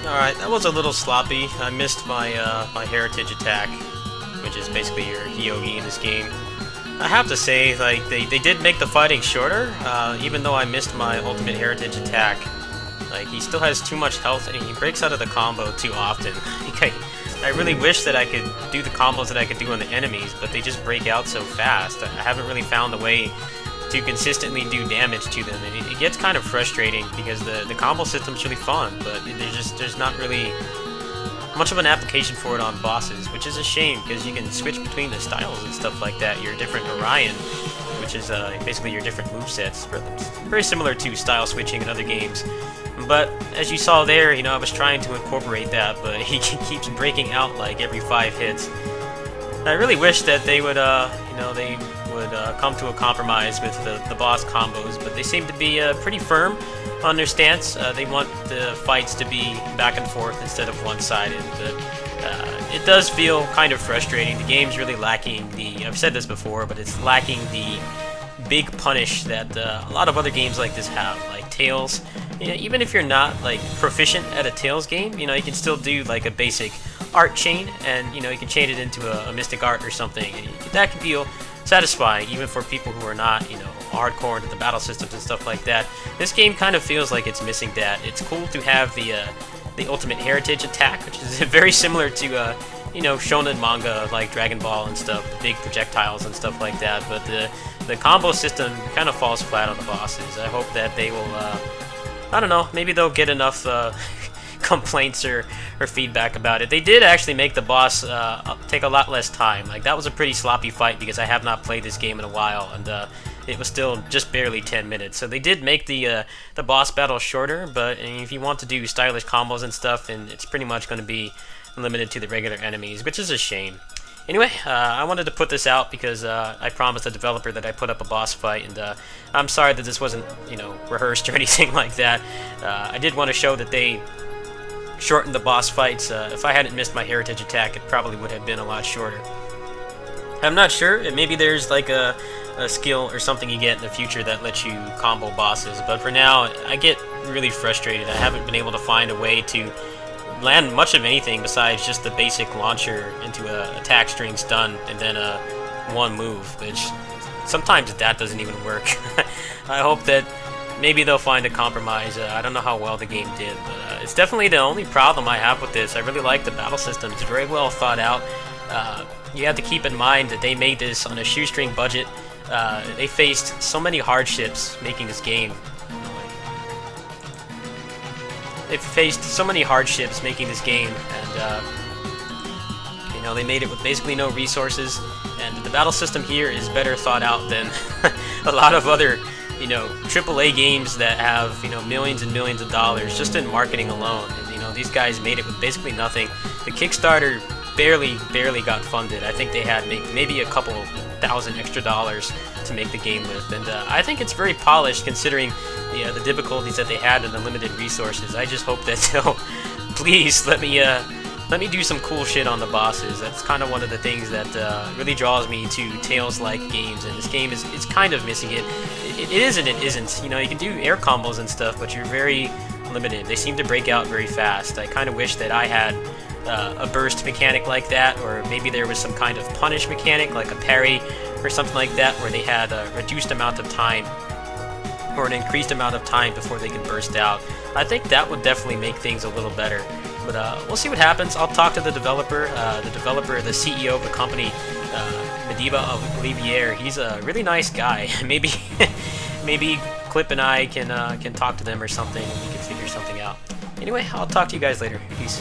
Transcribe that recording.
Alright, that was a little sloppy. I missed my my heritage attack, which is basically your Hyogi in this game. I have to say, like, they did make the fighting shorter, even though I missed my ultimate heritage attack. Like, he still has too much health, and he breaks out of the combo too often. I really wish that I could do the combos that I could do on the enemies, but they just break out so fast. I haven't really found a way to consistently do damage to them, and it gets kind of frustrating because the combo system's really fun, but there's not really much of an application for it on bosses, which is a shame because you can switch between the styles and stuff like that. Your different Aurion, which is basically your different movesets. Very similar to style switching in other games. But as you saw there, I was trying to incorporate that, but he keeps breaking out like every 5 hits. I really wish that they would, they would come to a compromise with the boss combos, but they seem to be pretty firm on their stance. They want the fights to be back and forth instead of one-sided, but it does feel kind of frustrating. The game's really lacking I've said this before, but it's lacking the big punish that a lot of other games like this have, like Tales. Even if you're not like proficient at a Tales game, you can still do like a basic art chain, and you can chain it into a mystic art or something, and that can feel satisfying even for people who are not hardcore into the battle systems and stuff like that. This game kind of feels like it's missing that. It's cool to have the ultimate heritage attack, which is very similar to shonen manga like Dragon Ball and stuff, the big projectiles and stuff like that, but the combo system kind of falls flat on the bosses. I hope that they will I don't know, maybe they'll get enough complaints or feedback about it. They did actually make the boss take a lot less time. Like, that was a pretty sloppy fight because I have not played this game in a while, and it was still just barely 10 minutes. So they did make the boss battle shorter, but if you want to do stylish combos and stuff, then it's pretty much going to be limited to the regular enemies, which is a shame. Anyway, I wanted to put this out because I promised the developer that I put up a boss fight, and I'm sorry that this wasn't, rehearsed or anything like that. I did want to show that they shortened the boss fights. If I hadn't missed my heritage attack, it probably would have been a lot shorter. I'm not sure. Maybe there's like a skill or something you get in the future that lets you combo bosses, but for now, I get really frustrated. I haven't been able to find a way to land much of anything besides just the basic launcher into a attack string stun and then one move, which sometimes that doesn't even work. I hope that maybe they'll find a compromise. I don't know how well the game did, but it's definitely the only problem I have with this. I really like the battle system. It's very well thought out. You have to keep in mind that they made this on a shoestring budget. They faced so many hardships making this game. They've faced so many hardships making this game, and they made it with basically no resources, and the battle system here is better thought out than a lot of other AAA games that have millions and millions of dollars just in marketing alone. And, these guys made it with basically nothing. The Kickstarter barely got funded. I think they had maybe a couple $1,000 extra to make the game with, and I think it's very polished considering the difficulties that they had and the limited resources. I just hope that they'll please let me do some cool shit on the bosses. That's kind of one of the things that really draws me to Tales-like games, and this game is kind of missing it. It is and it isn't. You can do air combos and stuff, but you're very limited. They seem to break out very fast. I kind of wish that I had a burst mechanic like that, or maybe there was some kind of punish mechanic like a parry or something like that, where they had a reduced amount of time or an increased amount of time before they could burst out. I think that would definitely make things a little better. But we'll see what happens. I'll talk to the developer, the CEO of the company, Mediva of Olivier. He's a really nice guy. maybe Clip and I can talk to them or something, and we can figure something out. Anyway, I'll talk to you guys later. Peace.